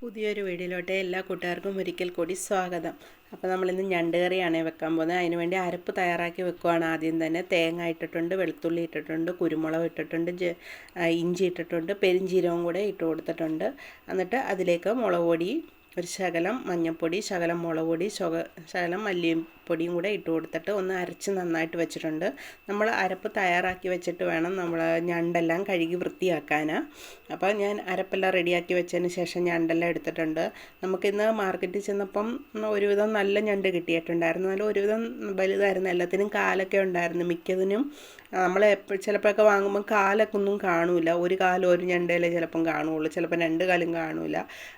പുതിയൊരു വീഡിയോയിലോട്ട് എല്ലാ കൂട്ടുകാർക്കും ഒരിക്കൽ കൂടി സ്വാഗതം. അപ്പോൾ നമ്മളിന്ന് ഞണ്ട് കറിയാണ് വെക്കാൻ പോകുന്നത്. അതിനുവേണ്ടി അരപ്പ് തയ്യാറാക്കി വെക്കുകയാണ്. ആദ്യം തന്നെ തേങ്ങ ഇട്ടിട്ടുണ്ട്, വെളുത്തുള്ളി ഇട്ടിട്ടുണ്ട്, കുരുമുളക് ഇട്ടിട്ടുണ്ട്, ഇഞ്ചി ഇട്ടിട്ടുണ്ട്, പെരിഞ്ചീരവും കൂടെ ഇട്ട് കൊടുത്തിട്ടുണ്ട്. എന്നിട്ട് അതിലേക്ക് മുളക് പൊടി, ഒരു ശകലം മഞ്ഞൾപ്പൊടി, ശകലം മുളക് പൊടി, ശകലം മല്ലിപ്പൊടിയും കൂടെ ഇട്ട് കൊടുത്തിട്ട് ഒന്ന് അരച്ച് നന്നായിട്ട് വെച്ചിട്ടുണ്ട്. നമ്മൾ അരപ്പ് തയ്യാറാക്കി വെച്ചിട്ട് വേണം നമ്മൾ ഞണ്ടെല്ലാം കഴുകി വൃത്തിയാക്കാൻ. അപ്പോൾ ഞാൻ അരപ്പെല്ലാം റെഡിയാക്കി വെച്ചതിന് ശേഷം ഞണ്ടെല്ലാം എടുത്തിട്ടുണ്ട്. നമുക്കിന്ന് മാർക്കറ്റിൽ ചെന്നപ്പം ഒരുവിധം നല്ല ഞണ്ട് കിട്ടിയിട്ടുണ്ടായിരുന്നു. നല്ല ഒരുവിധം വലുതായിരുന്നു. എല്ലാത്തിനും കാലൊക്കെ ഉണ്ടായിരുന്നു. മിക്കതിനും നമ്മൾ ചിലപ്പോഴൊക്കെ വാങ്ങുമ്പോൾ കാലൊക്കെ ഒന്നും കാണൂല. ഒരു കാലം ഒരു ഞണ്ടയിലേ ചിലപ്പം കാണുകയുള്ളൂ, ചിലപ്പോൾ രണ്ട് കാലും കാണൂല.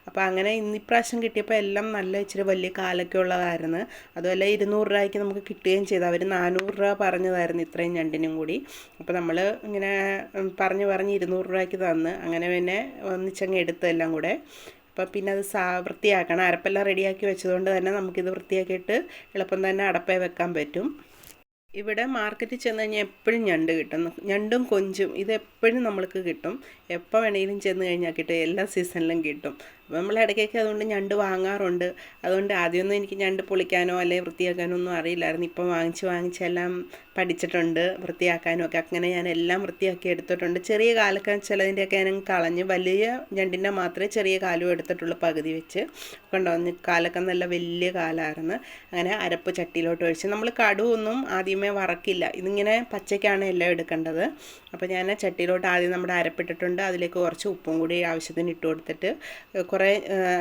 അപ്പോൾ അങ്ങനെ ഇപ്രാവശ്യം കിട്ടിയപ്പോൾ എല്ലാം നല്ല ഇച്ചിരി വലിയ കാലൊക്കെ ഉള്ളതായിരുന്നു. അതുമല്ല 200 രൂപയ്ക്ക് നമുക്ക് കിട്ടുകയും ചെയ്തു. അവർ 400 രൂപ പറഞ്ഞതായിരുന്നു ഇത്രയും ഞണ്ടിനും കൂടി. അപ്പോൾ നമ്മൾ ഇങ്ങനെ പറഞ്ഞ് 200 രൂപയ്ക്ക് തന്ന് അങ്ങനെ പിന്നെ ഒന്നിച്ചങ്ങ് എടുത്തെല്ലാം കൂടെ. അപ്പോൾ പിന്നെ അത് വൃത്തിയാക്കണം. അരപ്പെല്ലാം റെഡിയാക്കി വെച്ചതുകൊണ്ട് തന്നെ നമുക്കിത് വൃത്തിയാക്കിയിട്ട് എളുപ്പം തന്നെ അടപ്പേ വെക്കാൻ പറ്റും. ഇവിടെ മാർക്കറ്റിൽ ചെന്ന് കഴിഞ്ഞാൽ എപ്പോഴും ഞണ്ട് കിട്ടും. ഞണ്ടും കൊഞ്ചും ഇതെപ്പോഴും നമ്മൾക്ക് കിട്ടും. എപ്പോൾ വേണമെങ്കിലും ചെന്ന് കഴിഞ്ഞാൽ കിട്ടും. എല്ലാ സീസണിലും കിട്ടും. അപ്പോൾ നമ്മൾ ഇടയ്ക്കൊക്കെ അതുകൊണ്ട് ഞണ്ട് വാങ്ങാറുണ്ട്. അതുകൊണ്ട് ആദ്യമൊന്നും എനിക്ക് ഞണ്ട് പൊളിക്കാനോ അല്ലെങ്കിൽ വൃത്തിയാക്കാനോ ഒന്നും അറിയില്ലായിരുന്നു. ഇപ്പം വാങ്ങിച്ചെല്ലാം പഠിച്ചിട്ടുണ്ട് വൃത്തിയാക്കാനും ഒക്കെ. അങ്ങനെ ഞാൻ എല്ലാം വൃത്തിയാക്കി എടുത്തിട്ടുണ്ട്. ചെറിയ കാലൊക്കെ ചിലതിൻ്റെയൊക്കെ ഞാൻ കളഞ്ഞ് വലിയ ഞണ്ടിൻ്റെ മാത്രമേ ചെറിയ കാലും എടുത്തിട്ടുള്ളൂ പകുതി വെച്ച്. കൊണ്ടുവന്ന് കാലൊക്കെ നല്ല വലിയ കാലമായിരുന്നു. അങ്ങനെ അരപ്പ് ചട്ടിയിലോട്ട് ഒഴിച്ച് നമ്മൾ കടുവൊന്നും ആദ്യമേ വറക്കില്ല. ഇതിങ്ങനെ പച്ചയ്ക്കാണ് എല്ലാം എടുക്കേണ്ടത്. അപ്പോൾ ഞാൻ ചട്ടിയിലോട്ട് ആദ്യം നമ്മുടെ അരപ്പിട്ടിട്ടുണ്ട്. അതിലേക്ക് കുറച്ച് ഉപ്പും കൂടി ആവശ്യത്തിന് ഇട്ട് കൊടുത്തിട്ട്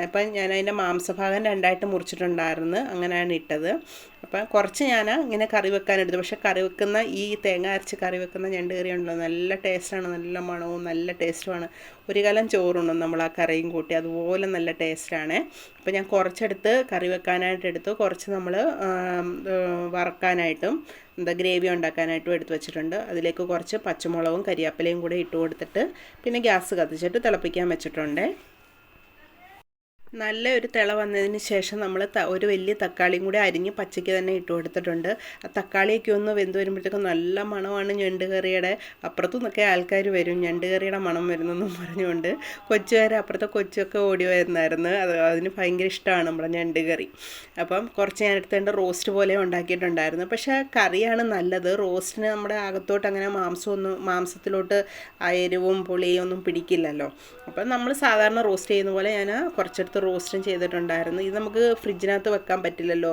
ഇപ്പം ഞാൻ അതിൻ്റെ മാംസഭാഗം രണ്ടായിട്ട് മുറിച്ചിട്ടുണ്ടായിരുന്നു. അങ്ങനെയാണ് ഇട്ടത്. അപ്പം കുറച്ച് ഞാൻ ഇങ്ങനെ കറി വെക്കാനെടുത്തു. പക്ഷേ കറി വെക്കുന്ന ഈ തേങ്ങ അരച്ച് കറി വെക്കുന്ന ഞണ്ട് കറി ഉണ്ടല്ലോ, നല്ല ടേസ്റ്റാണ്. നല്ല മണവും നല്ല ടേസ്റ്റുമാണ്. ഒരു കലം ചോറുണ്ടും നമ്മൾ ആ കറിയും കൂട്ടി, അതുപോലെ നല്ല ടേസ്റ്റാണ്. അപ്പോൾ ഞാൻ കുറച്ചെടുത്ത് കറി വെക്കാനായിട്ട് എടുത്തു. കുറച്ച് നമ്മൾ വറക്കാനായിട്ടും ഗ്രേവി ഉണ്ടാക്കാനായിട്ടും എടുത്ത് വെച്ചിട്ടുണ്ട്. അതിലേക്ക് കുറച്ച് പച്ചമുളകും കരിയാപ്പിലയും കൂടെ ഇട്ട് കൊടുത്തിട്ട് പിന്നെ ഗ്യാസ് കത്തിച്ചിട്ട് തിളപ്പിക്കാൻ വെച്ചിട്ടുണ്ട്. നല്ല ഒരു തിള വന്നതിന് ശേഷം നമ്മൾ ഒരു വലിയ തക്കാളിയും കൂടി അരിഞ്ഞ് പച്ചയ്ക്ക് തന്നെ ഇട്ട് കൊടുത്തിട്ടുണ്ട്. ആ തക്കാളിയൊക്കെ ഒന്ന് വെന്ത് വരുമ്പോഴത്തേക്കും നല്ല മണമാണ് ഞണ്ട് കറിയുടെ. അപ്പുറത്തു നിന്നൊക്കെ ആൾക്കാർ വരും ഞണ്ട് കറിയുടെ മണം വരുന്നെന്നും പറഞ്ഞുകൊണ്ട്. കൊച്ചുകാർ അപ്പുറത്തെ കൊച്ചൊക്കെ ഓടി വരുന്നായിരുന്നു. അതിന് ഭയങ്കര ഇഷ്ടമാണ് നമ്മുടെ ഞണ്ട് കറി. അപ്പം കുറച്ച് ഞാൻ എടുത്തേണ്ട റോസ്റ്റ് പോലെ ഉണ്ടാക്കിയിട്ടുണ്ടായിരുന്നു. പക്ഷേ കറിയാണ് നല്ലത്. റോസ്റ്റിന് നമ്മുടെ അകത്തോട്ട് അങ്ങനെ മാംസത്തിലോട്ട് എരിവും പുളിയും ഒന്നും പിടിക്കില്ലല്ലോ. അപ്പം നമ്മൾ സാധാരണ റോസ്റ്റ് ചെയ്യുന്ന പോലെ ഞാൻ കുറച്ചെടുത്ത് റോസ്റ്റും ചെയ്തിട്ടുണ്ടായിരുന്നു. ഇത് നമുക്ക് ഫ്രിഡ്ജിനകത്ത് വെക്കാൻ പറ്റില്ലല്ലോ,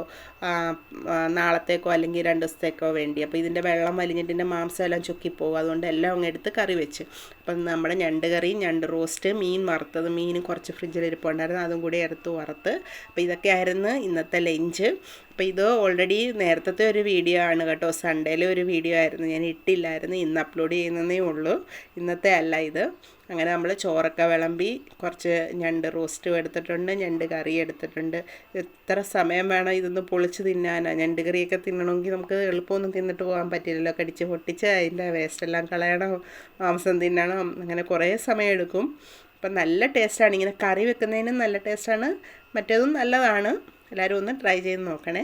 നാളത്തേക്കോ അല്ലെങ്കിൽ 2 ദിവസത്തേക്കോ വേണ്ടി. അപ്പോൾ ഇതിൻ്റെ വെള്ളം വലിഞ്ഞിട്ട് ഇതിൻ്റെ മാംസം എല്ലാം ചൊക്കിപ്പോകും. അതുകൊണ്ട് എല്ലാം അങ്ങ് എടുത്ത് കറി വെച്ച്. അപ്പം നമ്മുടെ ഞണ്ട് കറി, ഞണ്ട് റോസ്റ്റ്, മീൻ വറുത്തത്, മീൻ കുറച്ച് ഫ്രിഡ്ജിലിരിപ്പുണ്ടായിരുന്നു, അതും കൂടി എടുത്ത് വറുത്ത്. അപ്പോൾ ഇതൊക്കെ ആയിരുന്നു ഇന്നത്തെ ലഞ്ച്. അപ്പോൾ ഇത് ഓൾറെഡി നേരത്തെ ഒരു വീഡിയോ ആണ് കേട്ടോ. സൺഡേയിലെ ഒരു വീഡിയോ ആയിരുന്നു, ഞാൻ ഇട്ടില്ലായിരുന്നു. ഇന്ന് അപ്ലോഡ് ചെയ്യുന്നതേ ഉള്ളൂ, ഇന്നത്തെ അല്ല ഇത്. അങ്ങനെ നമ്മൾ ചോറൊക്കെ വിളമ്പി കുറച്ച് ഞണ്ട് റോസ്റ്റും എടുത്തിട്ടുണ്ട്, ഞണ്ട് കറി എടുത്തിട്ടുണ്ട്. എത്ര സമയം വേണം ഇതൊന്ന് പൊളിച്ച് തിന്നാനാണ്. ഞണ്ട് കറിയൊക്കെ തിന്നണമെങ്കിൽ നമുക്ക് എളുപ്പമൊന്നും തിന്നിട്ട് പോകാൻ പറ്റില്ലല്ലോ. കടിച്ച് പൊട്ടിച്ച് അതിൻ്റെ വേസ്റ്റെല്ലാം കളയണം, മാംസം തിന്നണം, അങ്ങനെ കുറേ സമയം എടുക്കും. അപ്പം നല്ല ടേസ്റ്റാണ്. ഇങ്ങനെ കറി വെക്കുന്നതിനും നല്ല ടേസ്റ്റാണ്, മറ്റേതും നല്ലതാണ്. എല്ലാവരും ഒന്ന് ട്രൈ ചെയ്ത് നോക്കണേ.